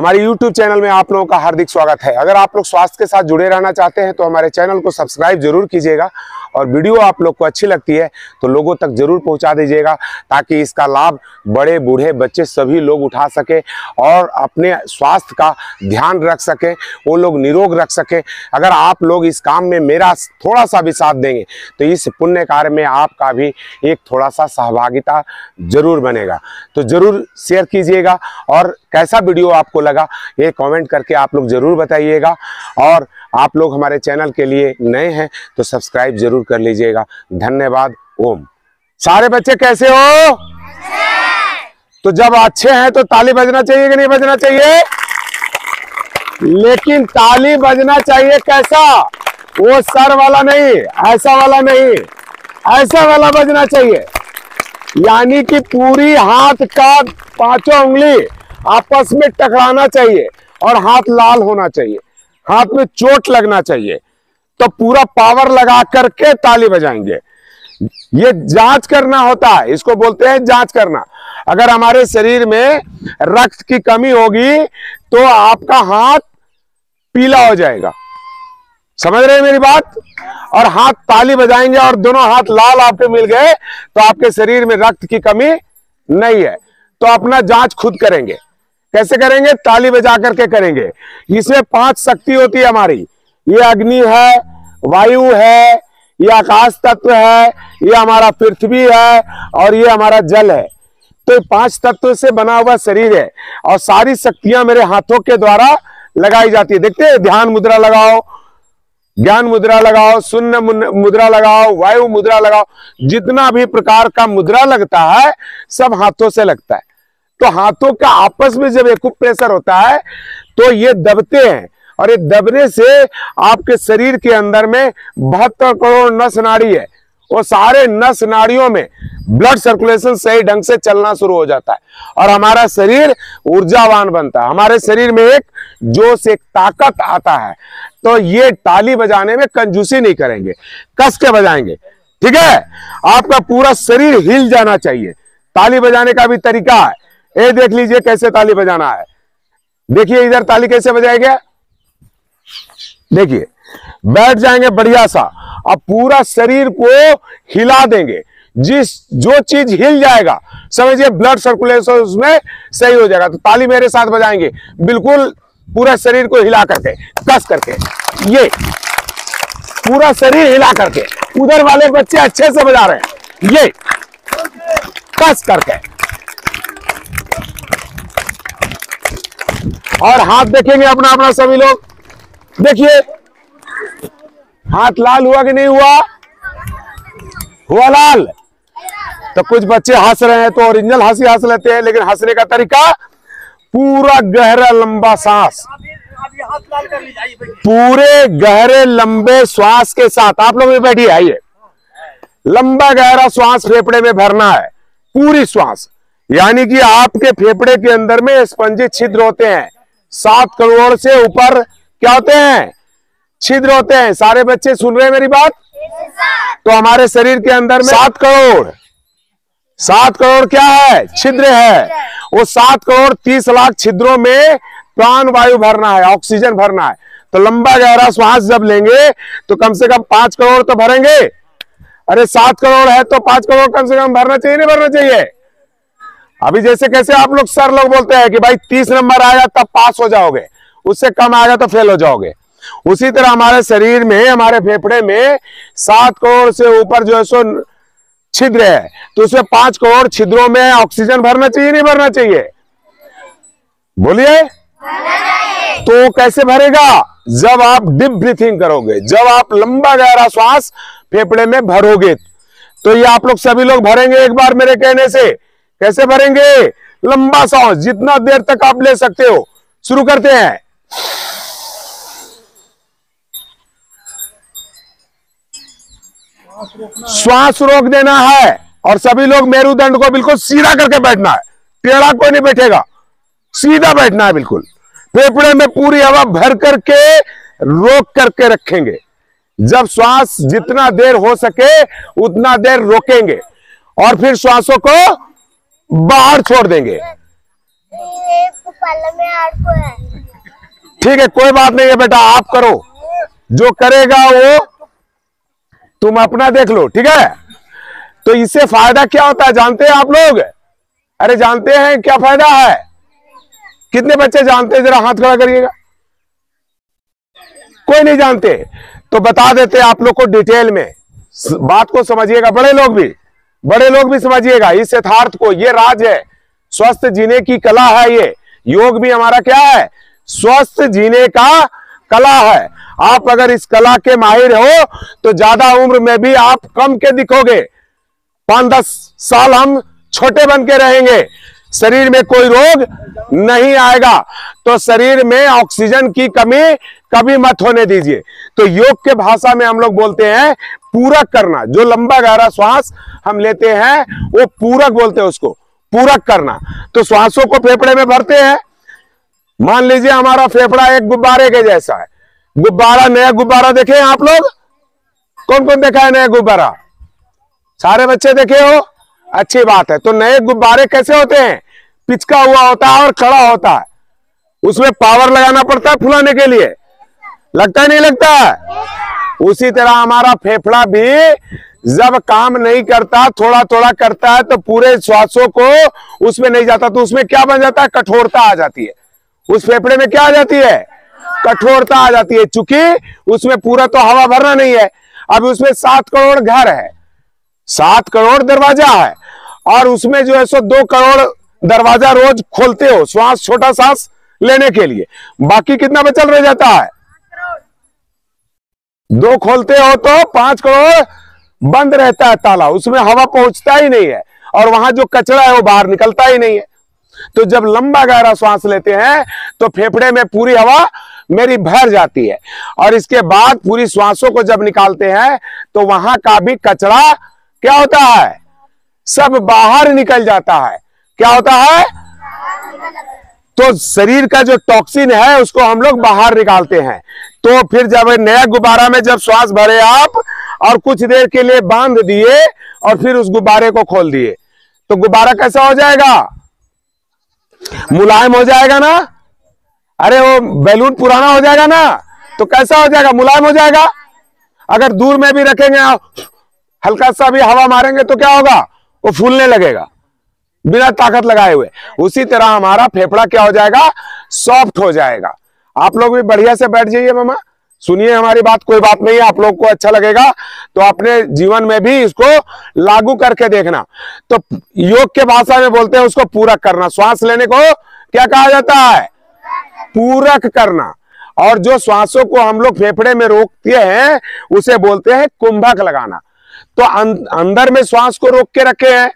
हमारे YouTube channel में आप लोगों का हार्दिक स्वागत है। अगर आप लोग स्वास्थ्य के साथ जुड़े रहना चाहते हैं तो हमारे चैनल को सब्सक्राइब जरूर कीजिएगा और वीडियो आप लोग को अच्छी लगती है तो लोगों तक जरूर पहुंचा दीजिएगा, ताकि इसका लाभ बड़े बूढ़े बच्चे सभी लोग उठा सके और अपने स्वास्थ्य का ध्यान रख सके, वो लोग निरोग रख सके। अगर आप लोग इस काम में मेरा थोड़ा सा भी साथ देंगे तो इस पुण्य कार्य में आपका भी एक थोड़ा सा सहभागिता जरूर बनेगा। तो जरूर शेयर कीजिएगा और कैसा वीडियो आपको लगा ये कमेंट करके आप लोग जरूर बताइएगा। और आप लोग हमारे चैनल के लिए नए हैं तो सब्सक्राइब जरूर कर लीजिएगा। धन्यवाद। ओम। सारे बच्चे कैसे हो? तो जब अच्छे हैं तो ताली बजना चाहिए कि नहीं बजना चाहिए? लेकिन ताली बजना चाहिए कैसा? वो सर वाला नहीं, ऐसा वाला नहीं, ऐसा वाला बजना चाहिए। यानी कि पूरी हाथ का पांचों उंगली आपस में टकराना चाहिए और हाथ लाल होना चाहिए, हाथ में चोट लगना चाहिए। तो पूरा पावर लगा करके ताली बजाएंगे। ये जांच करना होता है, इसको बोलते हैं जांच करना। अगर हमारे शरीर में रक्त की कमी होगी तो आपका हाथ पीला हो जाएगा। समझ रहे हैं मेरी बात? और हाथ ताली बजाएंगे और दोनों हाथ लाल आपके मिल गए तो आपके शरीर में रक्त की कमी नहीं है। तो अपना जांच खुद करेंगे। कैसे करेंगे? ताली बजा करके करेंगे। इसमें 5 शक्ति होती है हमारी। ये अग्नि है, वायु है, ये आकाश तत्व है, ये हमारा पृथ्वी है और ये हमारा जल है। तो 5 तत्व से बना हुआ शरीर है और सारी शक्तियां मेरे हाथों के द्वारा लगाई जाती है। देखते हैं, ध्यान मुद्रा लगाओ, ज्ञान मुद्रा लगाओ, शून्य मुद्रा लगाओ, वायु मुद्रा लगाओ। जितना भी प्रकार का मुद्रा लगता है सब हाथों से लगता है। तो हाथों का आपस में जब एक प्रेशर होता है तो ये दबते हैं और ये दबने से आपके शरीर के अंदर में 72 करोड़ नस नाड़ी है। वो सारे नस नाड़ियों में ब्लड सर्कुलेशन सही ढंग से चलना शुरू हो जाता है और हमारा शरीर ऊर्जावान बनता है। हमारे शरीर में एक जोश, एक ताकत आता है। तो ये ताली बजाने में कंजूसी नहीं करेंगे, कस के बजाएंगे। ठीक है? आपका पूरा शरीर हिल जाना चाहिए। ताली बजाने का भी तरीका है। ये देख लीजिए कैसे ताली बजाना है। देखिए इधर ताली कैसे बजाएंगे। देखिए, बैठ जाएंगे बढ़िया सा, अब पूरा शरीर को हिला देंगे। जो चीज हिल जाएगा समझिए ब्लड सर्कुलेशन उसमें सही हो जाएगा। तो ताली मेरे साथ बजाएंगे, बिल्कुल पूरा शरीर को हिला करके, कस करके, ये पूरा शरीर हिला करके। उधर वाले बच्चे अच्छे से बजा रहे हैं, ये कस करके। और हाथ देखेंगे अपना अपना सभी लोग। देखिए हाथ लाल हुआ कि नहीं हुआ? हुआ लाल। तो कुछ बच्चे हंस रहे हैं तो ओरिजिनल हंसी हंस लेते हैं, लेकिन हंसने का तरीका पूरा गहरा लंबा सांस, पूरे गहरे लंबे श्वास के साथ। आप लोग भी बैठिए, आइए। लंबा गहरा श्वास फेफड़े में भरना है, पूरी श्वास। यानी कि आपके फेफड़े के अंदर में स्पंजी छिद्र होते हैं। 7 करोड़ से ऊपर क्या होते हैं? छिद्र होते हैं। सारे बच्चे सुन रहे हैं मेरी बात? तो हमारे शरीर के अंदर में 7 करोड़ क्या है? छिद्र है। वो 7 करोड़ 30 लाख छिद्रों में प्राण वायु भरना है, ऑक्सीजन भरना है। तो लंबा गहरा श्वास जब लेंगे तो कम से कम 5 करोड़ तो भरेंगे। अरे 7 करोड़ है तो 5 करोड़ कम से कम भरना चाहिए, नहीं भरना चाहिए? अभी जैसे कैसे आप लोग सर लोग बोलते हैं कि भाई 30 नंबर आएगा तब पास हो जाओगे, उससे कम आएगा तो फेल हो जाओगे। उसी तरह हमारे शरीर में, हमारे फेफड़े में 7 करोड़ से ऊपर जो है सो छिद्र है, तो उसमें 5 करोड़ छिद्रों में ऑक्सीजन भरना चाहिए, नहीं भरना चाहिए? बोलिए। तो कैसे भरेगा? जब आप डीप ब्रीथिंग करोगे, जब आप लंबा गहरा श्वास फेफड़े में भरोगे। तो ये आप लोग सभी लोग भरेंगे एक बार मेरे कहने से। कैसे भरेंगे? लंबा सांस जितना देर तक आप ले सकते हो। शुरू करते हैं। श्वास रोक देना है और सभी लोग मेरुदंड को बिल्कुल सीधा करके बैठना है। टेढ़ा कोई नहीं बैठेगा, सीधा बैठना है बिल्कुल। फेफड़े में पूरी हवा भर करके रोक करके रखेंगे। जब श्वास जितना देर हो सके उतना देर रोकेंगे और फिर श्वासों को बाहर छोड़ देंगे। में ठीक है, कोई बात नहीं है बेटा, आप करो, जो करेगा वो तुम अपना देख लो, ठीक है। तो इससे फायदा क्या होता है जानते हैं आप लोग? अरे जानते हैं क्या फायदा है? कितने बच्चे जानते हैं? जरा हाथ खड़ा करिएगा। कोई नहीं जानते तो बता देते आप लोग को डिटेल में, बात को समझिएगा। बड़े लोग भी समझिएगा इस यथार्थ को। ये राज है, स्वस्थ जीने की कला है। ये योग भी हमारा क्या है? स्वस्थ जीने का कला है। आप अगर इस कला के माहिर हो तो ज्यादा उम्र में भी आप कम के दिखोगे। 5-10 साल हम छोटे बन के रहेंगे, शरीर में कोई रोग नहीं आएगा। तो शरीर में ऑक्सीजन की कमी कभी मत होने दीजिए। तो योग के भाषा में हम लोग बोलते हैं पूरक करना। जो लंबा गहरा श्वास हम लेते हैं वो पूरक बोलते हैं, उसको पूरक करना। तो श्वासों को फेफड़े में भरते हैं। मान लीजिए हमारा फेफड़ा एक गुब्बारे के जैसा है। गुब्बारा, नया गुब्बारा देखे आप लोग? कौन कौन देखा है नया गुब्बारा? सारे बच्चे देखे हो, अच्छी बात है। तो नए गुब्बारे कैसे होते हैं? पिचका हुआ होता है और खड़ा होता है, उसमें पावर लगाना पड़ता है फुलाने के लिए, लगता है नहीं लगता है? उसी तरह हमारा फेफड़ा भी जब काम नहीं करता, थोड़ा थोड़ा करता है, तो पूरे श्वासों को उसमें नहीं जाता, तो उसमें क्या बन जाता है? कठोरता आ जाती है। उस फेफड़े में क्या आ जाती है? कठोरता आ जाती है। चूंकि उसमें पूरा तो हवा भरना नहीं है। अब उसमें 7 करोड़ घर है, 7 करोड़ दरवाजा है, और उसमें जो है सो 2 करोड़ दरवाजा रोज खोलते हो श्वास, छोटा सांस लेने के लिए। बाकी कितना बचल रह जाता है? 2 खोलते हो तो 5 करोड़ बंद रहता है ताला, उसमें हवा पहुंचता ही नहीं है, और वहां जो कचरा है वो बाहर निकलता ही नहीं है। तो जब लंबा गहरा श्वास लेते हैं तो फेफड़े में पूरी हवा मेरी भर जाती है, और इसके बाद पूरी श्वासों को जब निकालते हैं तो वहां का भी कचरा क्या होता है? सब बाहर निकल जाता है। क्या होता है? तो शरीर का जो टॉक्सिन है उसको हम लोग बाहर निकालते हैं। तो फिर जब नया गुब्बारा में जब श्वास भरे आप और कुछ देर के लिए बांध दिए और फिर उस गुब्बारे को खोल दिए, तो गुब्बारा कैसा हो जाएगा? मुलायम हो जाएगा ना? अरे वो बैलून पुराना हो जाएगा ना, तो कैसा हो जाएगा? मुलायम हो जाएगा। अगर दूर में भी रखेंगे, हल्का सा भी हवा मारेंगे तो क्या होगा? वो फूलने लगेगा बिना ताकत लगाए हुए। उसी तरह हमारा फेफड़ा क्या हो जाएगा? सॉफ्ट हो जाएगा। आप लोग भी बढ़िया से बैठ जाइए मामा, सुनिए हमारी बात। कोई बात नहीं है, आप लोग को अच्छा लगेगा तो अपने जीवन में भी इसको लागू करके देखना। तो योग के भाषा में बोलते हैं उसको पूरक करना। श्वास लेने को क्या कहा जाता है? पूरक करना। और जो श्वासों को हम लोग फेफड़े में रोकते हैं उसे बोलते हैं कुंभक लगाना। तो अंदर में श्वास को रोक के रखे हैं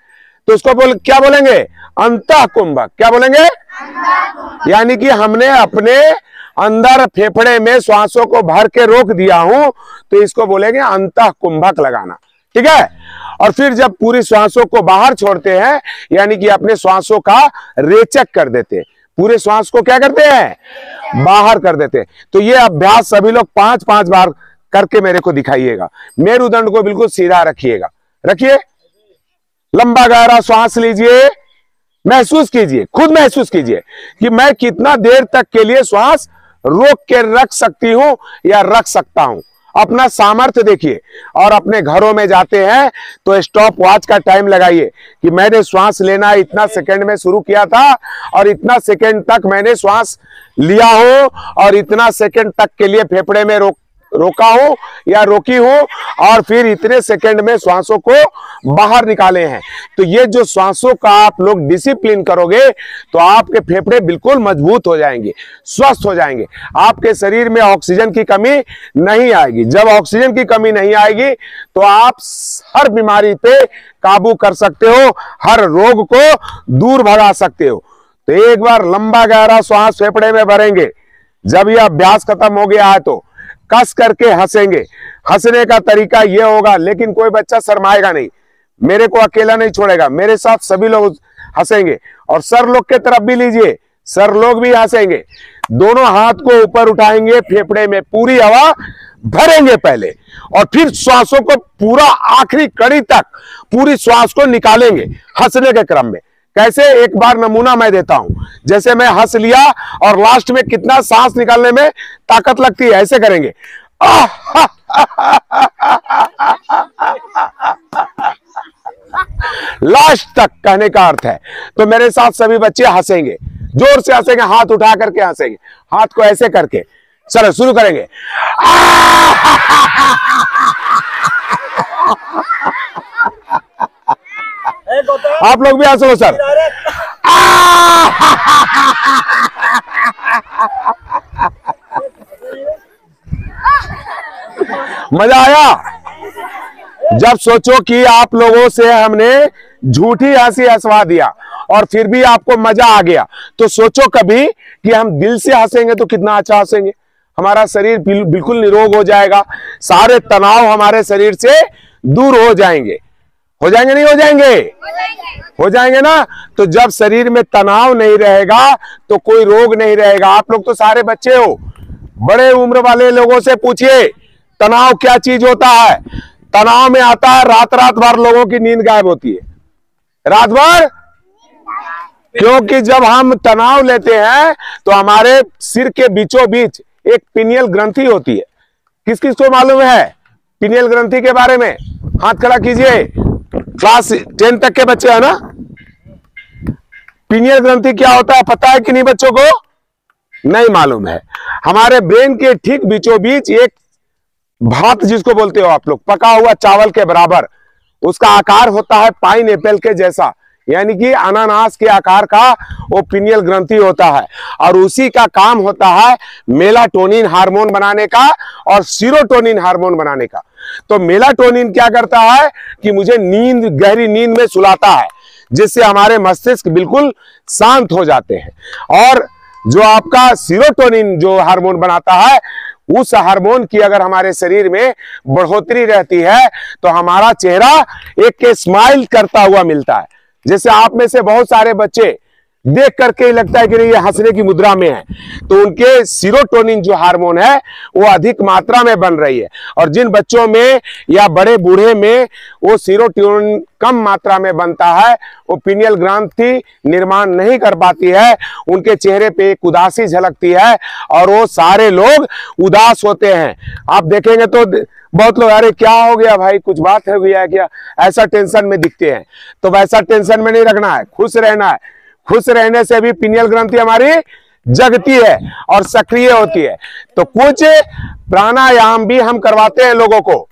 तो उसको क्या बोलेंगे? अंतः कुंभक। क्या बोलेंगे? यानी कि हमने अपने अंदर फेफड़े में श्वासों को भर के रोक दिया हूं, तो इसको बोलेंगे अंतः कुंभक लगाना। ठीक है। और फिर जब पूरी श्वासों को बाहर छोड़ते हैं, यानी कि अपने श्वासों का रेचक कर देते हैं, पूरे श्वास को क्या करते हैं? बाहर कर देते हैं। तो ये अभ्यास सभी लोग 5-5 बार करके मेरे को दिखाइएगा। मेरुदंड को बिल्कुल सीधा रखिएगा। रखिए, लंबा गहरा श्वास लीजिए, महसूस कीजिए, खुद महसूस कीजिए कि मैं कितना देर तक के लिए श्वास रोक के रख सकती हूं या रख सकता हूं। अपना सामर्थ्य देखिए। और अपने घरों में जाते हैं तो स्टॉप वॉच का टाइम लगाइए कि मैंने श्वास लेना इतना सेकंड में शुरू किया था और इतना सेकंड तक मैंने श्वास लिया हो और इतना सेकंड तक के लिए फेफड़े में रोका हूं या रोकी हूं और फिर इतने सेकंड में श्वासों को बाहर निकाले हैं। तो ये जो श्वासों का आप लोग डिसिप्लिन करोगे तो आपके फेफड़े बिल्कुल मजबूत हो जाएंगे, स्वस्थ हो जाएंगे। आपके शरीर में ऑक्सीजन की कमी नहीं आएगी। जब ऑक्सीजन की कमी नहीं आएगी तो आप हर बीमारी पे काबू कर सकते हो, हर रोग को दूर भगा सकते हो। तो एक बार लंबा गहरा श्वास फेफड़े में भरेंगे। जब यह अभ्यास खत्म हो गया है तो कस करके हंसेंगे। हंसने का तरीका यह होगा, लेकिन कोई बच्चा शर्माएगा नहीं, मेरे को अकेला नहीं छोड़ेगा, मेरे साथ सभी लोग हंसेंगे। और सर लोग के तरफ भी लीजिए, सर लोग भी हंसेंगे। दोनों हाथ को ऊपर उठाएंगे, फेफड़े में पूरी हवा भरेंगे पहले और फिर श्वासों को पूरा आखिरी कड़ी तक पूरी श्वास को निकालेंगे हंसने के क्रम में। कैसे, एक बार नमूना मैं देता हूं। जैसे मैं हंस लिया और लास्ट में कितना सांस निकालने में ताकत लगती है, ऐसे करेंगे। लास्ट तक कहने का अर्थ है। तो मेरे साथ सभी बच्चे हंसेंगे, जोर से हंसेंगे, हाथ उठा करके हंसेंगे, हाथ को ऐसे करके। चलो शुरू करेंगे। आप लोग भी हंसो सर। मजा आया? जब सोचो कि आप लोगों से हमने झूठी हंसी हंसवा दिया और फिर भी आपको मजा आ गया, तो सोचो कभी कि हम दिल से हंसेंगे तो कितना अच्छा हंसेंगे। हमारा शरीर बिल्कुल निरोग हो जाएगा, सारे तनाव हमारे शरीर से दूर हो जाएंगे। हो जाएंगे नहीं हो जाएंगे? हो जाएंगे ना। तो जब शरीर में तनाव नहीं रहेगा तो कोई रोग नहीं रहेगा। आप लोग तो सारे बच्चे हो, बड़े उम्र वाले लोगों से पूछिए तनाव क्या चीज होता है। तनाव में आता है रात रात भर लोगों की नींद गायब होती है, रात भर। क्योंकि जब हम तनाव लेते हैं तो हमारे सिर के बीचों बीच एक पिनियल ग्रंथि होती है। किस किस को मालूम है पिनियल ग्रंथि के बारे में? हाथ खड़ा कीजिए। क्लास 10 तक के बच्चे हैं ना? पिनियल ग्रंथि क्या होता है पता है कि नहीं बच्चों को? नहीं मालूम है। हमारे ब्रेन के ठीक बीचों बीच एक भात जिसको बोलते हो आप लोग, पका हुआ चावल के बराबर, उसका आकार होता है पाइन एप्पल के जैसा, यानी कि अनानास के आकार का वो पिनियल ग्रंथि होता है। और उसी का काम होता है मेलाटोनिन हार्मोन बनाने का और सीरोटोनिन हार्मोन बनाने का। तो मेलाटोनिन क्या करता है कि मुझे नींद, गहरी नींद में सुलाता है, जिससे हमारे मस्तिष्क बिल्कुल शांत हो जाते हैं। और जो आपका सीरोटोनिन जो हार्मोन बनाता है, उस हार्मोन की अगर हमारे शरीर में बढ़ोतरी रहती है तो हमारा चेहरा एक स्माइल करता हुआ मिलता है। जैसे आप में से बहुत सारे बच्चे देख करके ही लगता है कि नहीं ये हंसने की मुद्रा में है, तो उनके सीरोटोनिन जो हार्मोन है वो अधिक मात्रा में बन रही है। और जिन बच्चों में या बड़े बूढ़े में वो सीरोटोनिन कम मात्रा में बनता है, वो पिनियल ग्रंथि निर्माण नहीं कर पाती है, उनके चेहरे पे एक उदासी झलकती है और वो सारे लोग उदास होते हैं। आप देखेंगे तो बहुत लोग अरे क्या हो गया भाई, कुछ बात हो गया है क्या, ऐसा टेंशन में दिखते हैं। तो वैसा टेंशन में नहीं रखना है, खुश रहना है। खुश रहने से भी पिनियल ग्रंथि हमारी जगती है और सक्रिय होती है। तो कुछ प्राणायाम भी हम करवाते हैं लोगों को,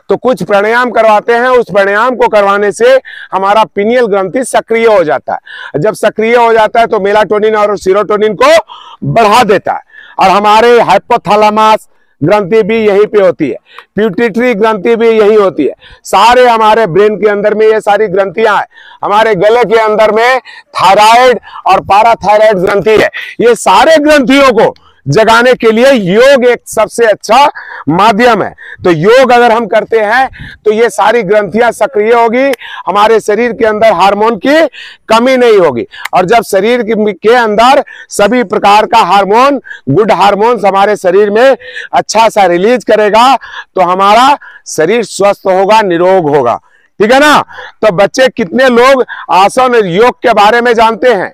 तो कुछ प्राणायाम करवाते हैं। उस प्राणायाम को करवाने से हमारा पिनियल ग्रंथि सक्रिय हो जाता है। जब सक्रिय हो जाता है तो मेलाटोनिन और सीरोटोनिन को बढ़ा देता है। और हमारे हाइपोथैलेमस ग्रंथि भी यहीं पे होती है, पिट्यूटरी ग्रंथि भी यही होती है। सारे हमारे ब्रेन के अंदर में ये सारी ग्रंथियां हैं। हमारे गले के अंदर में थायराइड और पैराथायराइड ग्रंथि है। ये सारे ग्रंथियों को जगाने के लिए योग एक सबसे अच्छा माध्यम है। तो योग अगर हम करते हैं तो ये सारी ग्रंथियां सक्रिय होगी, हमारे शरीर के अंदर हार्मोन की कमी नहीं होगी। और जब शरीर के अंदर सभी प्रकार का हार्मोन, गुड हार्मोन्स हमारे शरीर में अच्छा सा रिलीज करेगा तो हमारा शरीर स्वस्थ होगा, निरोग होगा। ठीक है ना? तो बच्चे कितने लोग आसन और योग के बारे में जानते हैं?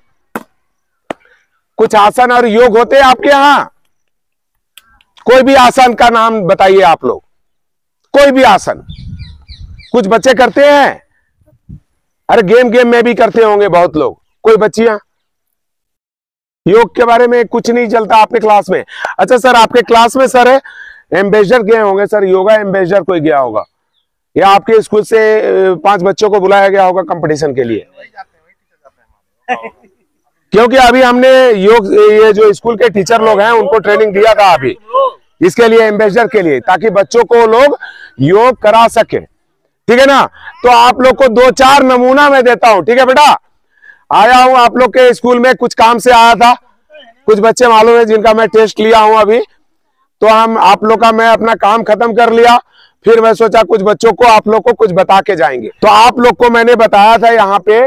कुछ आसन और योग होते हैं आपके यहां? कोई भी आसन का नाम बताइए आप लोग, कोई भी आसन। कुछ बच्चे करते हैं? अरे गेम में भी करते होंगे बहुत लोग। कोई बच्चियां? योग के बारे में कुछ नहीं चलता आपके क्लास में? अच्छा सर, आपके क्लास में सर एम्बेसडर गए होंगे सर, योगा एम्बेसडर कोई गया होगा, या आपके स्कूल से 5 बच्चों को बुलाया गया होगा कंपटीशन के लिए? क्योंकि अभी हमने योग, ये जो स्कूल के टीचर लोग हैं उनको ट्रेनिंग दिया था अभी इसके लिए, एम्बेसडर के लिए, ताकि बच्चों को लोग योग करा सके। ठीक है ना? तो आप लोग को 2-4 नमूना मैं देता हूं। ठीक है बेटा? आया हूं आप लोग के स्कूल में, कुछ काम से आया था। कुछ बच्चे मालूम है जिनका मैं टेस्ट लिया हूं अभी, तो हम आप लोग का मैं अपना काम खत्म कर लिया, फिर मैं सोचा कुछ बच्चों को आप लोग को कुछ बता के जाएंगे। तो आप लोग को मैंने बताया था यहाँ पे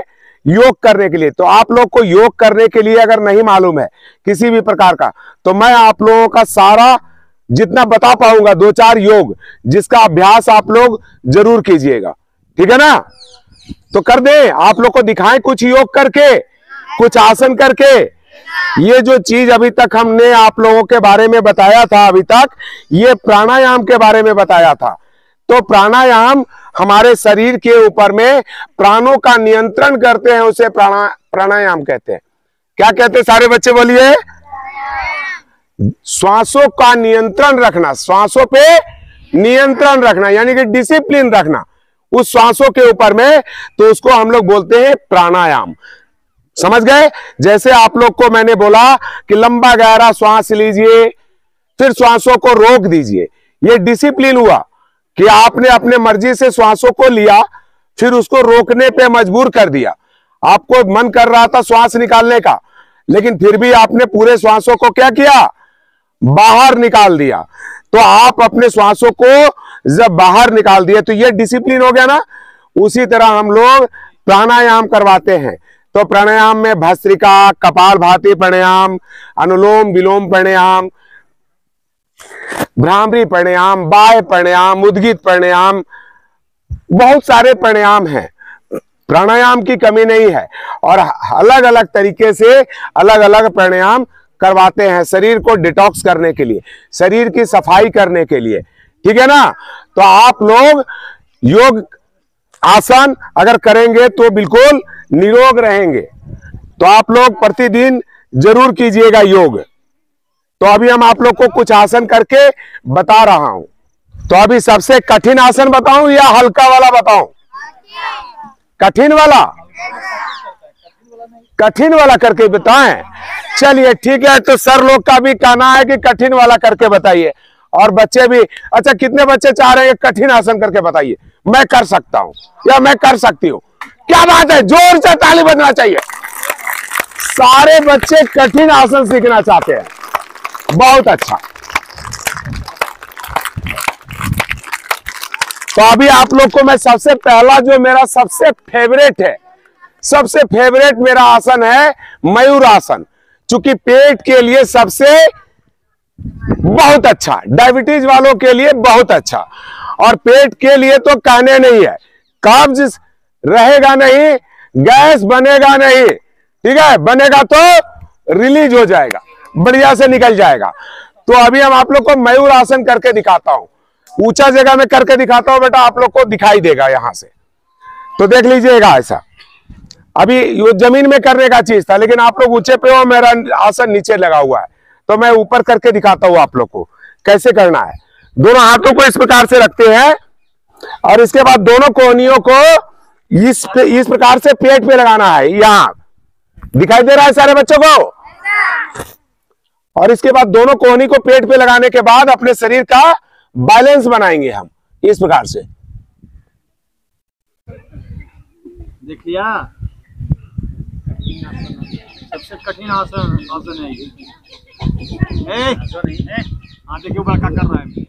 योग करने के लिए। तो आप लोग को योग करने के लिए अगर नहीं मालूम है किसी भी प्रकार का, तो मैं आप लोगों का सारा जितना बता पाऊंगा 2-4 योग, जिसका अभ्यास आप लोग जरूर कीजिएगा। ठीक है ना? तो कर दें, आप लोग को दिखाएं कुछ योग करके, कुछ आसन करके। ये जो चीज अभी तक हमने आप लोगों के बारे में बताया था, अभी तक ये प्राणायाम के बारे में बताया था। तो प्राणायाम हमारे शरीर के ऊपर में प्राणों का नियंत्रण करते हैं, उसे प्राणायाम कहते हैं। क्या कहते हैं सारे बच्चे बोलिए? श्वासों का नियंत्रण रखना, श्वासों पे नियंत्रण रखना, यानी कि डिसिप्लिन रखना उस श्वासों के ऊपर में, तो उसको हम लोग बोलते हैं प्राणायाम। समझ गए? जैसे आप लोग को मैंने बोला कि लंबा गहरा श्वास लीजिए, फिर श्वासों को रोक दीजिए, ये डिसिप्लिन हुआ कि आपने अपने मर्जी से श्वासों को लिया, फिर उसको रोकने पे मजबूर कर दिया। आपको मन कर रहा था श्वास निकालने का, लेकिन फिर भी आपने पूरे श्वासों को क्या किया? बाहर निकाल दिया। तो आप अपने श्वासों को जब बाहर निकाल दिए तो ये डिसिप्लिन हो गया ना। उसी तरह हम लोग प्राणायाम करवाते हैं। तो प्राणायाम में भस्त्रिका, कपालभाति प्राणायाम, अनुलोम विलोम प्राणायाम, भ्रामरी प्राणायाम, बाह्य प्राणायाम, उद्गीत प्राणायाम, बहुत सारे प्राणायाम हैं। प्राणायाम की कमी नहीं है और अलग अलग तरीके से अलग अलग प्राणायाम करवाते हैं शरीर को डिटॉक्स करने के लिए, शरीर की सफाई करने के लिए। ठीक है ना? तो आप लोग योग आसन अगर करेंगे तो बिल्कुल निरोग रहेंगे। तो आप लोग प्रतिदिन जरूर कीजिएगा योग। तो अभी हम आप लोग को कुछ आसन करके बता रहा हूं। तो अभी सबसे कठिन आसन बताऊं या हल्का वाला बताऊं? कठिन वाला? कठिन वाला करके बताएं? चलिए ठीक है। तो सर लोग का भी कहना है कि कठिन वाला करके बताइए, और बच्चे भी। अच्छा, कितने बच्चे चाह रहे हैं कठिन आसन करके बताइए? मैं कर सकता हूं या मैं कर सकती हूं? क्या बात है, जोर से ताली बजना चाहिए। सारे बच्चे कठिन आसन सीखना चाहते हैं, बहुत अच्छा। तो अभी आप लोग को मैं सबसे पहला, जो मेरा सबसे फेवरेट है, सबसे फेवरेट मेरा आसन है मयूर आसन। चूंकि पेट के लिए सबसे बहुत अच्छा, डायबिटीज वालों के लिए बहुत अच्छा, और पेट के लिए तो कहने नहीं है। कब्ज रहेगा नहीं, गैस बनेगा नहीं, ठीक है? बनेगा तो रिलीज हो जाएगा, बढ़िया से निकल जाएगा। तो अभी हम आप लोग को मयूर आसन करके दिखाता हूं, ऊंचा जगह में करके दिखाता हूं बेटा, आप लोग को दिखाई देगा यहां से। तो देख लीजिएगा ऐसा। अभी ये जमीन में करने का चीज था, लेकिन आप लोग ऊंचे पे हो, मेरा आसन नीचे लगा हुआ है, तो मैं ऊपर करके दिखाता हूं आप लोग को कैसे करना है। दोनों हाथों को इस प्रकार से रखते हैं और इसके बाद दोनों कोहनियों को इस प्रकार से पेट पे लगाना है। यहां दिखाई दे रहा है सारे बच्चों को? और इसके बाद दोनों कोहनी को पेट पे लगाने के बाद अपने शरीर का बैलेंस बनाएंगे हम इस प्रकार से। देख लिया? सबसे कठिन आसन है ये। हाँ देखियो बड़का कर रहा है।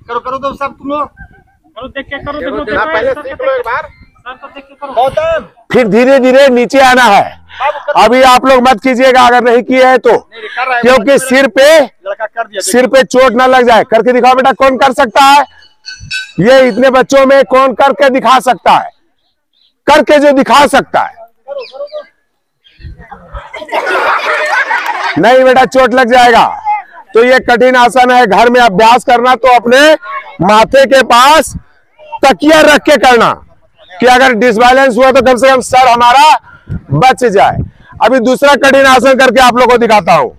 करो करो तो सब तुम लोग करो, देख के करो, देख लो पहले सीख लो एक बार, सर को देख के करो। गौतम, फिर धीरे धीरे नीचे आना है। अभी आप लोग मत कीजिएगा अगर नहीं किए है तो, क्योंकि सिर पे चोट ना लग जाए। करके दिखाओ बेटा, कौन कर सकता है ये? इतने बच्चों में कौन करके दिखा सकता है? करके जो दिखा सकता है। नहीं बेटा, चोट लग जाएगा। तो ये कठिन आसन है, घर में अभ्यास करना तो अपने माथे के पास तकिया रख के करना, कि अगर डिसबैलेंस हुआ तो कम से कम सर हमारा बच जाए। अभी दूसरा कठिन आसन करके आप लोगों को दिखाता हूं।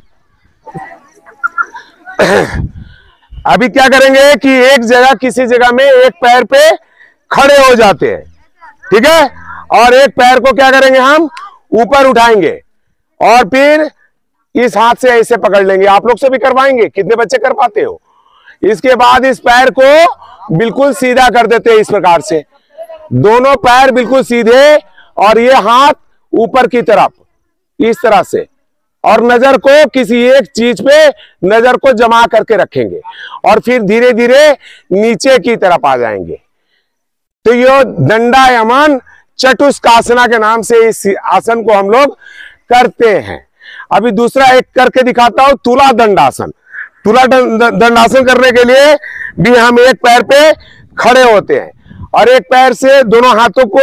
अभी क्या करेंगे कि एक जगह, किसी जगह में एक पैर पे खड़े हो जाते हैं, ठीक है? और एक पैर को क्या करेंगे, हम ऊपर उठाएंगे और फिर इस हाथ से ऐसे पकड़ लेंगे। आप लोग से भी करवाएंगे, कितने बच्चे कर पाते हो? इसके बाद इस पैर को बिल्कुल सीधा कर देते हैं इस प्रकार से, दोनों पैर बिल्कुल सीधे, और ये हाथ ऊपर की तरफ इस तरह से, और नजर को किसी एक चीज पे नजर को जमा करके रखेंगे और फिर धीरे धीरे नीचे की तरफ आ जाएंगे। तो ये दंडायमन चतुष्कासना के नाम से इस आसन को हम लोग करते हैं। अभी दूसरा एक करके दिखाता हूं, तुला दंडासन। तुला दंडासन करने के लिए भी हम एक पैर पे खड़े होते हैं और एक पैर से दोनों हाथों को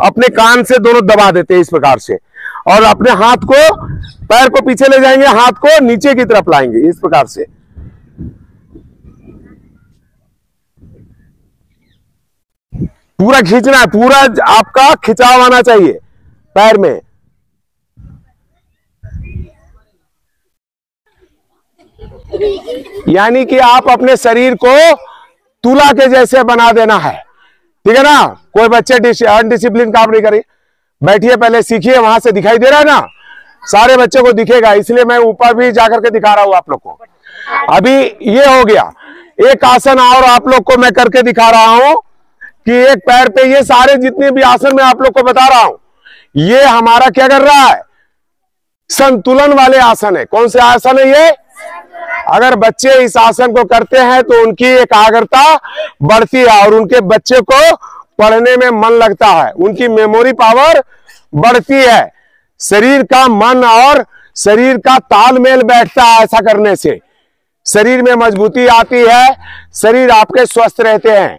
अपने कान से दोनों दबा देते हैं इस प्रकार से, और अपने हाथ को, पैर को पीछे ले जाएंगे, हाथ को नीचे की तरफ लाएंगे इस प्रकार से। पूरा खींचना है, पूरा आपका खिंचाव आना चाहिए पैर में। यानी कि आप अपने शरीर को तुला के जैसे बना देना है, ठीक है ना। कोई बच्चे अनडिसिप्लिन काम नहीं करिए, बैठिए पहले सीखिए, वहां से दिखाई दे रहा है ना, सारे बच्चों को दिखेगा, इसलिए मैं ऊपर भी जाकर के दिखा रहा हूं आप लोग को। अभी ये हो गया, एक आसन और आप लोग को मैं करके दिखा रहा हूं कि एक पैर पे, ये सारे जितने भी आसन मैं आप लोग को बता रहा हूं, ये हमारा क्या कर रहा है, संतुलन वाले आसन है। कौन से आसन है ये? अगर बच्चे इस आसन को करते हैं तो उनकी एकाग्रता बढ़ती है और उनके बच्चे को पढ़ने में मन लगता है, उनकी मेमोरी पावर बढ़ती है, शरीर का मन और शरीर का तालमेल बैठता है। ऐसा करने से शरीर में मजबूती आती है, शरीर आपके स्वस्थ रहते हैं।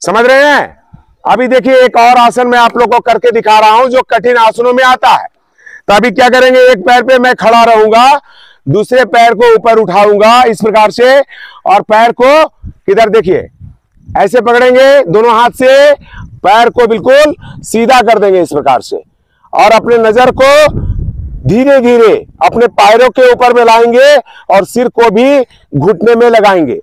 समझ रहे हैं? अभी देखिए एक और आसन मैं आप लोग को करके दिखा रहा हूं जो कठिन आसनों में आता है। तो अभी क्या करेंगे, एक पैर पे मैं खड़ा रहूंगा, दूसरे पैर को ऊपर उठाऊंगा इस प्रकार से, और पैर को इधर देखिए ऐसे पकड़ेंगे दोनों हाथ से, पैर को बिल्कुल सीधा कर देंगे इस प्रकार से, और अपने नजर को धीरे धीरे अपने पैरों के ऊपर में लाएंगे और सिर को भी घुटने में लगाएंगे।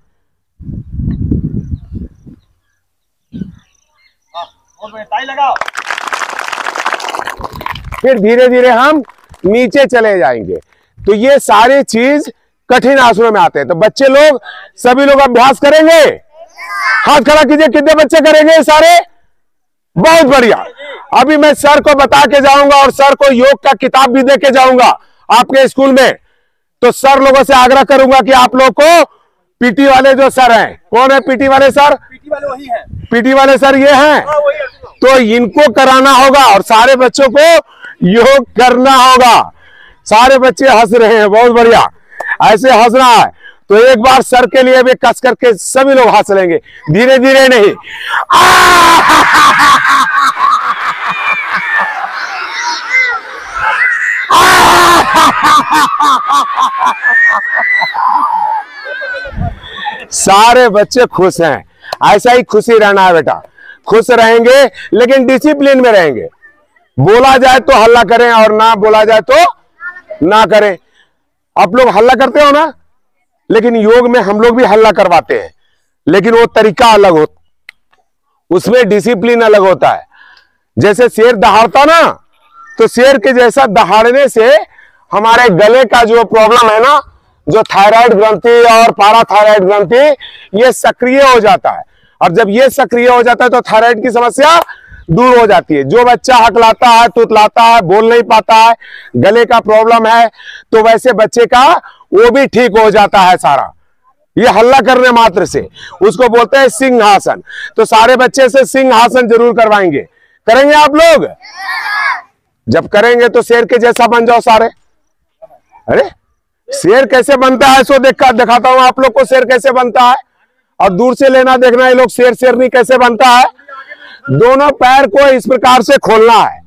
फिर धीरे धीरे हम नीचे चले जाएंगे। तो ये सारी चीज कठिन आसनों में आते हैं। तो बच्चे लोग, सभी लोग अभ्यास करेंगे, हाथ खड़ा कीजिए, कितने बच्चे करेंगे सारे? बहुत बढ़िया। अभी मैं सर को बता के जाऊंगा और सर को योग का किताब भी दे के जाऊंगा आपके स्कूल में। तो सर लोगों से आग्रह करूंगा कि आप लोग को पीटी वाले जो सर हैं, कौन है पीटी वाले सर? पीटी वाले वही हैं। पीटी वाले सर ये हैं, तो इनको कराना होगा और सारे बच्चों को योग करना होगा। सारे बच्चे हंस रहे हैं, बहुत बढ़िया, ऐसे हंसना है। तो एक बार सर के लिए भी कस करके सभी लोग हंस लेंगे, धीरे धीरे नहीं। सारे बच्चे खुश हैं, ऐसा ही खुशी रहना है बेटा। खुश रहेंगे लेकिन डिसिप्लिन में रहेंगे। बोला जाए तो हल्ला करें और ना बोला जाए तो ना करें। आप लोग हल्ला करते हो ना, लेकिन योग में हम लोग भी हल्ला करवाते हैं, लेकिन वो तरीका अलग होता, उसमें डिसिप्लिन अलग होता है। जैसे शेर दहाड़ता ना, तो शेर के जैसा दहाड़ने से हमारे गले का जो प्रॉब्लम है ना, जो थायराइड ग्रंथि और पाराथायराइड ग्रंथि, ये सक्रिय हो जाता है। और जब ये सक्रिय हो जाता है तो थायराइड की समस्या दूर हो जाती है। जो बच्चा हकलाता है, तुतलाता है, बोल नहीं पाता है, गले का प्रॉब्लम है, तो वैसे बच्चे का वो भी ठीक हो जाता है सारा, ये हल्ला करने मात्र से। उसको बोलते हैं सिंहासन। तो सारे बच्चे से सिंहासन जरूर करवाएंगे। करेंगे आप लोग? जब करेंगे तो शेर के जैसा बन जाओ सारे। अरे शेर कैसे बनता है सो दिखाता हूं आप लोग को, शेर कैसे बनता है। और दूर से लेना देखना ये लोग शेर शेरनी कैसे बनता है। दोनों पैर को इस प्रकार से खोलना है,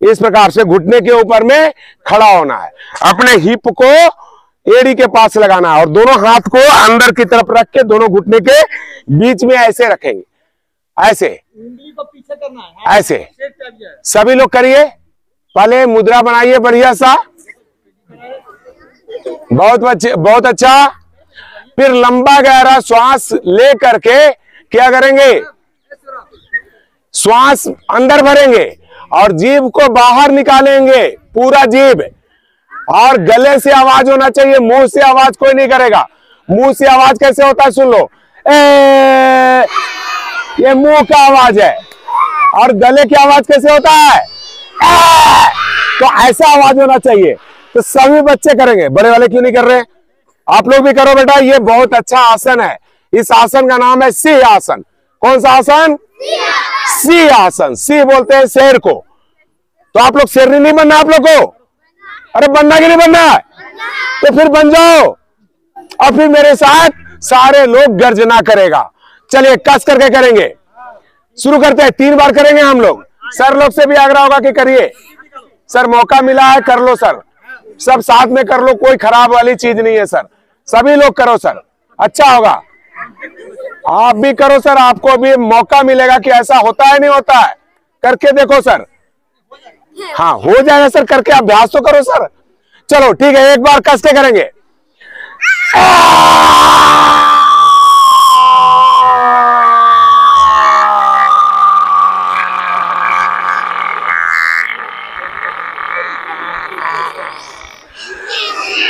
इस प्रकार से घुटने के ऊपर में खड़ा होना है, अपने हिप को एड़ी के पास लगाना है और दोनों हाथ को अंदर की तरफ रख के दोनों घुटने के बीच में ऐसे रखेंगे, ऐसे उंगली को पीछे करना है, ऐसे। सभी लोग करिए, पहले मुद्रा बनाइए बढ़िया सा, बहुत अच्छा। फिर लंबा गहरा श्वास ले करके क्या करेंगे, श्वास अंदर भरेंगे और जीभ को बाहर निकालेंगे, पूरा जीभ। और गले से आवाज होना चाहिए, मुंह से आवाज कोई नहीं करेगा। मुंह से आवाज कैसे होता है सुन लो, ये मुंह का आवाज है। और गले की आवाज कैसे होता है, तो ऐसा आवाज होना चाहिए। तो सभी बच्चे करेंगे, बड़े वाले क्यों नहीं कर रहे? आप लोग भी करो बेटा, ये बहुत अच्छा आसन है। इस आसन का नाम है सिंह आसन। कौन सा आसन? सिंह आसन। सिंह बोलते हैं शेर को। तो आप लोग शेरनी नहीं बनना आप लोग को? अरे बनना कि नहीं बनना है? तो फिर बन जाओ और फिर मेरे साथ सारे लोग गर्जना करेगा। चलिए कस करके करेंगे। शुरू करते हैं, 3 बार करेंगे हम लोग। सर लोग से भी आग्रह होगा कि करिए सर, मौका मिला है, कर लो सर, सब साथ में कर लो, कोई खराब वाली चीज नहीं है सर, सभी लोग करो सर, अच्छा होगा। आप भी करो सर, आपको भी मौका मिलेगा कि ऐसा होता है नहीं होता है, करके देखो सर। हाँ हो जाएगा सर, करके अभ्यास तो करो सर। चलो ठीक है, एक बार कस के करेंगे।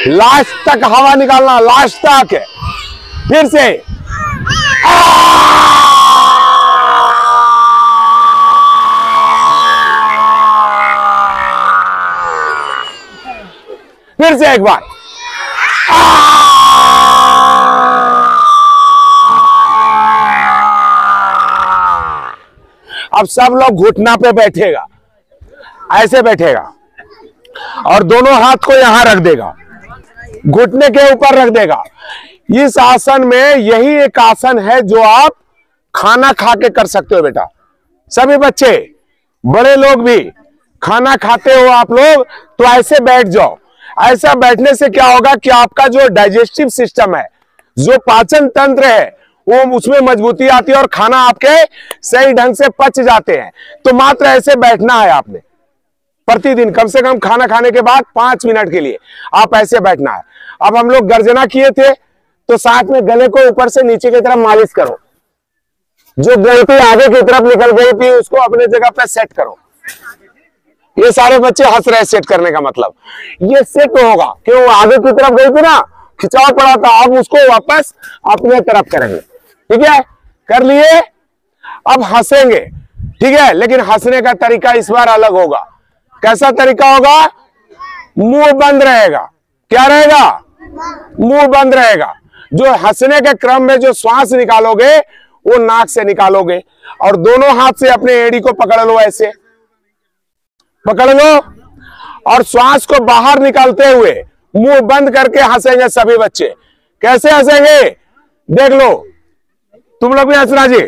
लास्ट तक हवा निकालना, लास्ट तक। फिर से एक बार। अब सब लोग घुटना पे बैठेगा, ऐसे बैठेगा और दोनों हाथ को यहां रख देगा, घुटने के ऊपर रख देगा। इस आसन में यही एक आसन है जो आप खाना खा के कर सकते हो बेटा। सभी बच्चे, बड़े लोग भी खाना खाते हो आप लोग तो ऐसे बैठ जाओ। ऐसा बैठने से क्या होगा कि आपका जो डाइजेस्टिव सिस्टम है, जो पाचन तंत्र है, वो उसमें मजबूती आती है और खाना आपके सही ढंग से पच जाते हैं। तो मात्र ऐसे बैठना है आपने प्रतिदिन, कम से कम खाना खाने के बाद 5 मिनट के लिए आप ऐसे बैठना है। अब हम लोग गर्जना किए थे तो साथ में गले को ऊपर से नीचे की तरफ मालिश करो। जो गलती आगे की तरफ निकल गई थी उसको अपने जगह पे सेट करो। ये सारे बच्चे हंस रहे, सेट करने का मतलब ये सेट होगा कि वो आगे की तरफ गई थी ना, खिंचाव पड़ा था, अब उसको वापस अपने तरफ करेंगे। ठीक है, कर लिए। अब हंसेंगे, ठीक है, लेकिन हंसने का तरीका इस बार अलग होगा। कैसा तरीका होगा? मुंह बंद रहेगा। क्या रहेगा? मुंह बंद रहेगा। जो हंसने के क्रम में जो श्वास निकालोगे वो नाक से निकालोगे और दोनों हाथ से अपने एड़ी को पकड़ लो, ऐसे पकड़ लो और श्वास को बाहर निकालते हुए मुंह बंद करके हंसेंगे सभी बच्चे। कैसे हंसेंगे देख लो, तुम लोग भी हंसना जी।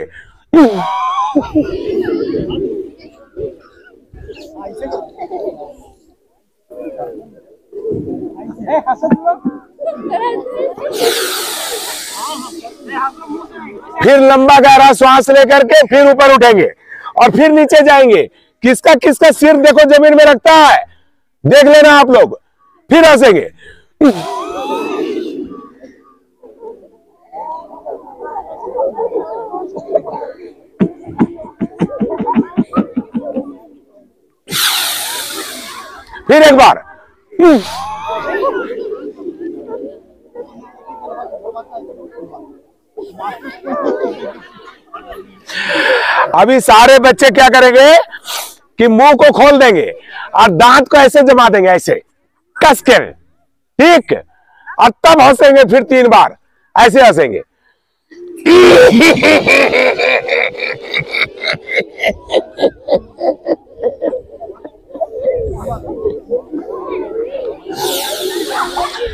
फिर लंबा गहरा श्वास लेकर के फिर ऊपर उठेंगे और फिर नीचे जाएंगे। किसका किसका सिर देखो जमीन में रखता है, देख लेना आप लोग। फिर हंसेंगे। फिर एक बार। अभी सारे बच्चे क्या करेंगे कि मुंह को खोल देंगे और दांत को ऐसे जमा देंगे, ऐसे कस के, ठीक, और तब हंसेंगे। फिर 3 बार ऐसे हंसेंगे।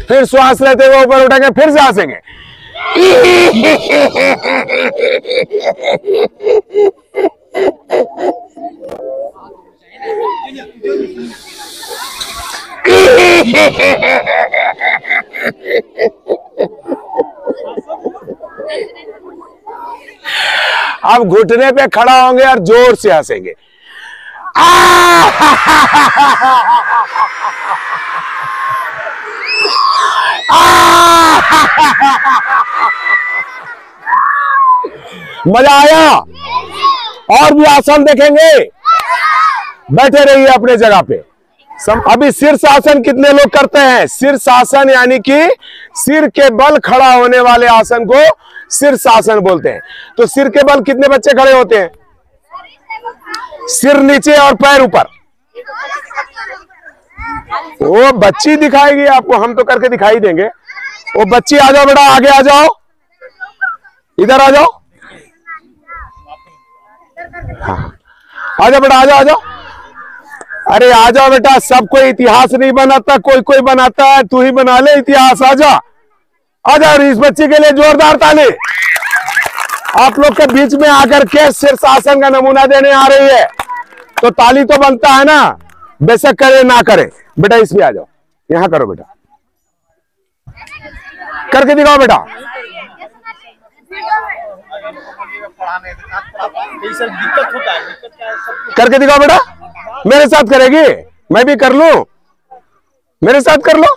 फिर श्वास लेते हुए ऊपर उठेंगे, फिर से हंसेंगे। अब घुटने पे खड़ा होंगे और जोर से हंसेंगे। मजा आया? और भी आसन देखेंगे? बैठे रहिए अपने जगह पे। अभी शीर्षासन कितने लोग करते हैं? शीर्षासन यानी कि सिर के बल खड़ा होने वाले आसन को शीर्षासन बोलते हैं। तो सिर के बल कितने बच्चे खड़े होते हैं? सिर नीचे और पैर ऊपर। वो बच्ची दिखाएगी आपको, हम तो करके दिखाई देंगे। वो बच्ची आ जाओ बेटा, आगे आ जाओ, इधर आ जाओ। हाँ आ जाओ बेटा, आ जाओ, आ जाओ। अरे आ जाओ बेटा, सब कोई इतिहास नहीं बनाता, कोई कोई बनाता है, तू ही बना ले इतिहास। आ जा, आ जा। इस बच्ची के लिए जोरदार ताली। आप लोग के बीच में आकर के शीर्षासन का नमूना देने आ रही है, तो ताली तो बनता है ना, बेशक करे ना करे। बेटा इसमें आ जाओ, यहां करो बेटा, करके दिखाओ बेटा, सर दिक्कत होता है, दिक्कत क्या है सब करके दिखाओ बेटा। मेरे साथ करेगी, मैं भी कर लूं, मेरे साथ कर लो,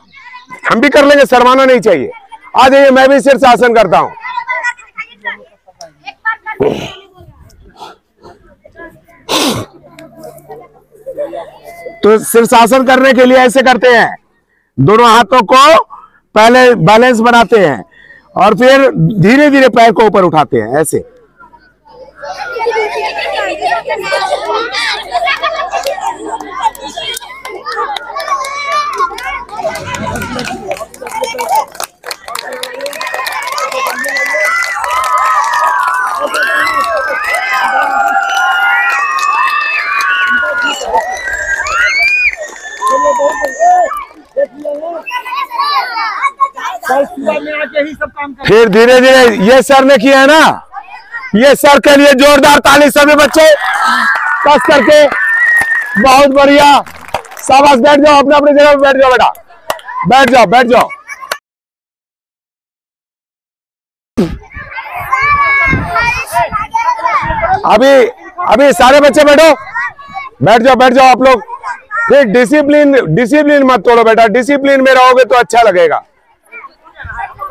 हम भी कर लेंगे, शर्माना नहीं चाहिए। आ जाइए, मैं भी शीर्षासन करता हूं। तो शीर्षासन करने के लिए ऐसे करते हैं, दोनों हाथों को पहले बैलेंस बनाते हैं और फिर धीरे धीरे पैर को ऊपर उठाते हैं ऐसे। में आके ही सब काम कर। फिर धीरे धीरे ये सर ने किया है ना, ये सर के लिए जोरदार ताली सभी बच्चे कस करके। बहुत बढ़िया, शाबाश। बैठ जाओ, अपने अपने जगह पे बैठ जाओ बेटा, बैठ जाओ बैठ जाओ। अभी अभी सारे बच्चे बैठो, बैठ जाओ बैठ जाओ आप लोग। फिर डिसिप्लिन मत तोड़ो बेटा, डिसिप्लिन में रहोगे तो अच्छा लगेगा,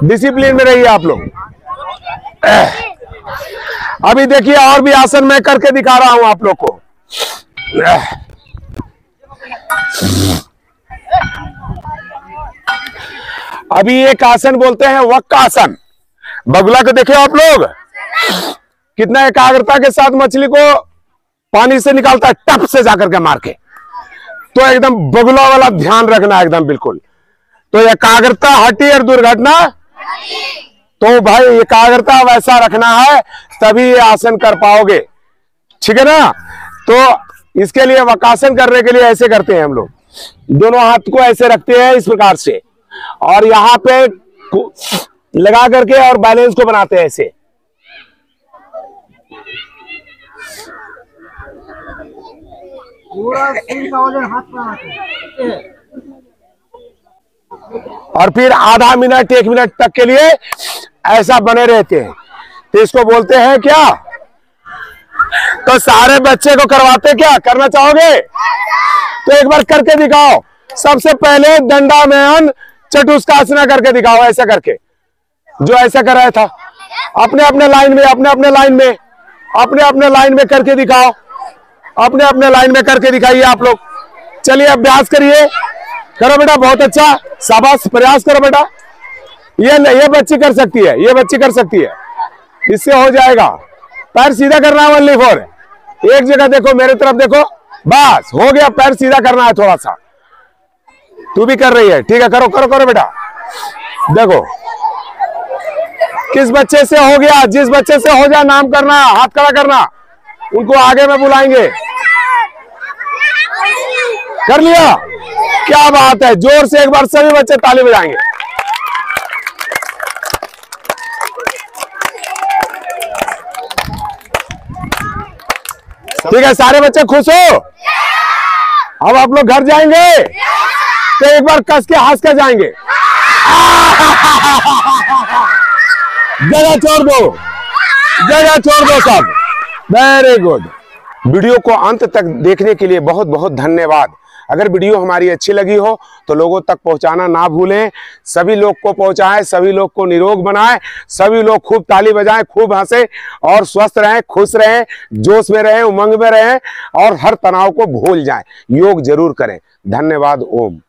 डिसिप्लिन में रहिए आप लोग। अभी देखिए और भी आसन मैं करके दिखा रहा हूं आप लोग को। अभी एक आसन बोलते हैं वक्रासन। बगुला को देखिए आप लोग, कितना एकाग्रता के साथ मछली को पानी से निकालता है, टप से जाकर के मार के। तो एकदम बगुला वाला ध्यान रखना एकदम बिल्कुल। तो एकाग्रता हटी और दुर्घटना, तो भाई एकाग्रता वैसा रखना है, तभी ये आसन कर पाओगे, ठीक है ना। तो इसके लिए वक्रासन करने के लिए ऐसे करते हैं हम लोग, दोनों हाथ को ऐसे रखते हैं इस प्रकार से, और यहां पे लगा करके और बैलेंस को बनाते हैं ऐसे। पूरा सिर का वजन हाथ में आते हैं। और फिर आधा मिनट 1 मिनट तक के लिए ऐसा बने रहते हैं। तो इसको बोलते हैं क्या? तो सारे बच्चे को करवाते क्या, करना चाहोगे तो एक बार करके दिखाओ। सबसे पहले दंडामयन चतुष्कासना करके दिखाओ, ऐसा करके, जो ऐसा कर रहा था। अपने अपने लाइन में, अपने अपने लाइन में, अपने अपने लाइन में करके दिखाओ, अपने अपने लाइन में करके दिखाइए आप लोग। चलिए अभ्यास करिए, करो बेटा, बहुत अच्छा, शाबाश, प्रयास करो बेटा। ये बच्ची कर सकती है, ये बच्ची कर सकती है, इससे हो जाएगा। पैर सीधा करना है, ओनली फॉर एक जगह देखो, मेरे तरफ देखो, बस हो गया। पैर सीधा करना है थोड़ा सा, तू भी कर रही है, ठीक है, करो करो करो बेटा। देखो किस बच्चे से हो गया, जिस बच्चे से हो जाए नाम करना, हाथ खड़ा करना, उनको आगे में बुलाएंगे। कर लिया, क्या बात है, जोर से एक बार सभी बच्चे ताली बजाएंगे। ठीक है, सारे बच्चे खुश हो। अब आप लोग घर जाएंगे तो एक बार कस के हंस के जाएंगे। जगह छोड़ दो, जगह छोड़ दो सब। Very good. वीडियो को अंत तक देखने के लिए बहुत बहुत धन्यवाद। अगर वीडियो हमारी अच्छी लगी हो तो लोगों तक पहुंचाना ना भूलें, सभी लोग को पहुंचाएं, सभी लोग को निरोग बनाएं, सभी लोग खूब ताली बजाएं, खूब हंसें और स्वस्थ रहें, खुश रहें, जोश में रहें, उमंग में रहें और हर तनाव को भूल जाएं। योग जरूर करें। धन्यवाद। ओम।